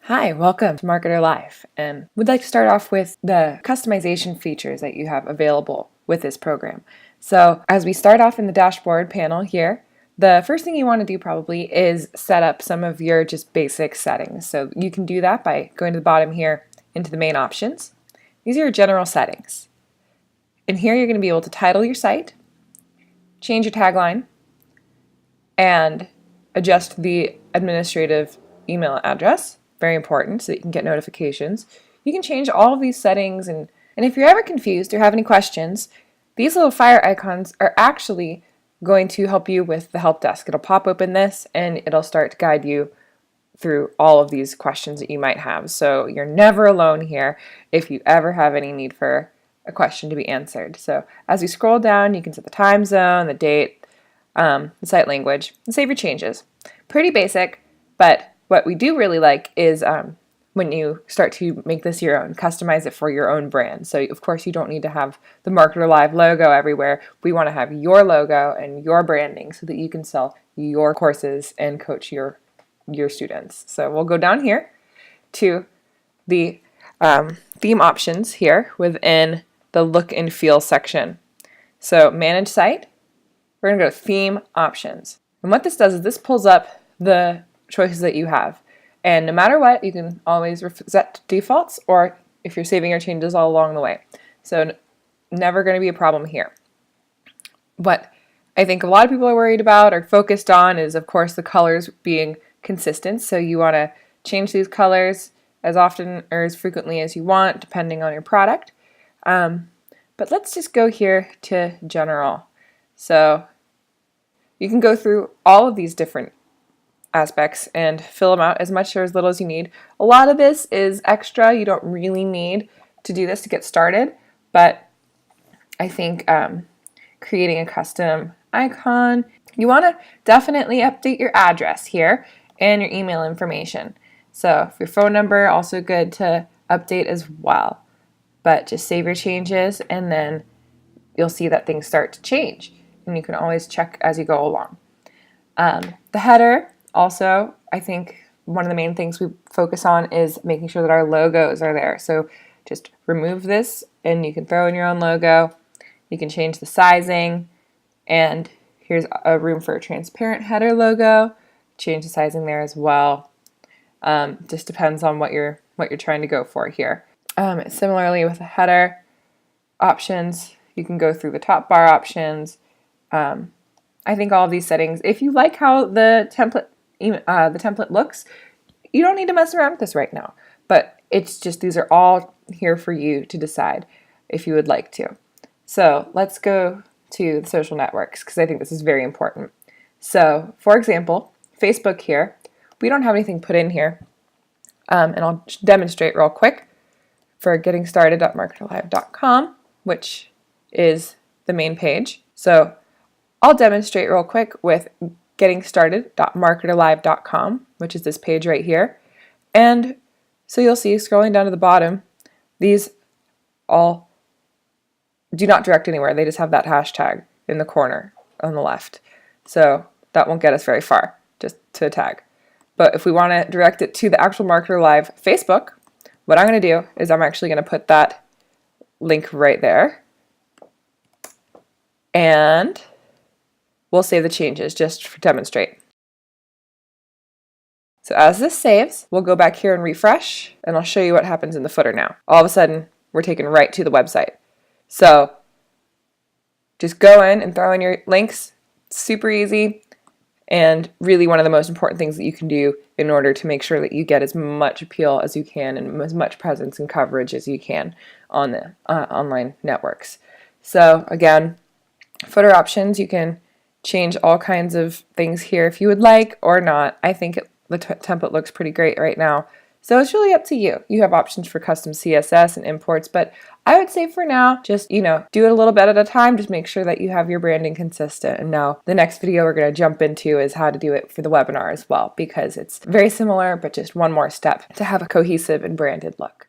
Hi, welcome to Marketer Live, and we'd like to start off with the customization features that you have available with this program. So as we start off in the dashboard panel here, the first thing you want to do probably is set up some of your just basic settings. So you can do that by going to the bottom here into the main options. These are your general settings. And here you're going to be able to title your site, change your tagline, and adjust the administrative email address. Very important, so that you can get notifications. You can change all of these settings, and if you're ever confused or have any questions, these little fire icons are actually going to help you with the help desk. It'll pop open this and it'll start to guide you through all of these questions that you might have. So you're never alone here if you ever have any need for a question to be answered. So as you scroll down, you can set the time zone, the date, the site language, and save your changes. Pretty basic, but what we do really like is when you start to make this your own, customize it for your own brand. So of course you don't need to have the MarketerLIVE logo everywhere. We want to have your logo and your branding so that you can sell your courses and coach your students. So we'll go down here to the theme options here within the look and feel section. So manage site, we're going to go to theme options. And what this does is this pulls up the choices that you have, and no matter what, you can always set defaults, or if you're saving your changes all along the way. So never going to be a problem here. What I think a lot of people are worried about or focused on is, of course, the colors being consistent. So you want to change these colors as often or as frequently as you want, depending on your product. But let's just go here to general. So you can go through all of these different aspects and fill them out as much or as little as you need. A lot of this is extra. You don't really need to do this to get started, but I think creating a custom icon, you want to definitely update your address here and your email information. So your phone number, also good to update as well. But just save your changes and then you'll see that things start to change, and you can always check as you go along. The header, also, I think one of the main things we focus on is making sure that our logos are there. So just remove this and you can throw in your own logo. You can change the sizing, and here's a room for a transparent header logo. Change the sizing there as well. Just depends on what you're trying to go for here. Similarly with the header options, you can go through the top bar options. I think all of these settings, if you like how the template looks, you don't need to mess around with this right now. But it's just, these are all here for you to decide if you would like to. So let's go to the social networks, because I think this is very important. So for example, Facebook here, we don't have anything put in here. And I'll demonstrate real quick for getting started at MarketerLIVE.com, which is the main page. So I'll demonstrate real quick with getting started.MarketerLIVE.com, which is this page right here. And so you'll see, scrolling down to the bottom, these all do not direct anywhere. They just have that hashtag in the corner on the left. So that won't get us very far, just to a tag. But if we want to direct it to the actual Marketer Live Facebook, what I'm going to do is I'm actually going to put that link right there. And we'll save the changes just to demonstrate. So as this saves, we'll go back here and refresh, and I'll show you what happens in the footer now. All of a sudden, we're taken right to the website. So just go in and throw in your links. It's super easy, and really one of the most important things that you can do in order to make sure that you get as much appeal as you can and as much presence and coverage as you can on the online networks. So again, footer options, you can change all kinds of things here if you would like or not. I think the template looks pretty great right now. So it's really up to you. You have options for custom CSS and imports, but I would say for now, just, do it a little bit at a time. Just make sure that you have your branding consistent. And now the next video we're going to jump into is how to do it for the webinar as well, because it's very similar, but just one more step to have a cohesive and branded look.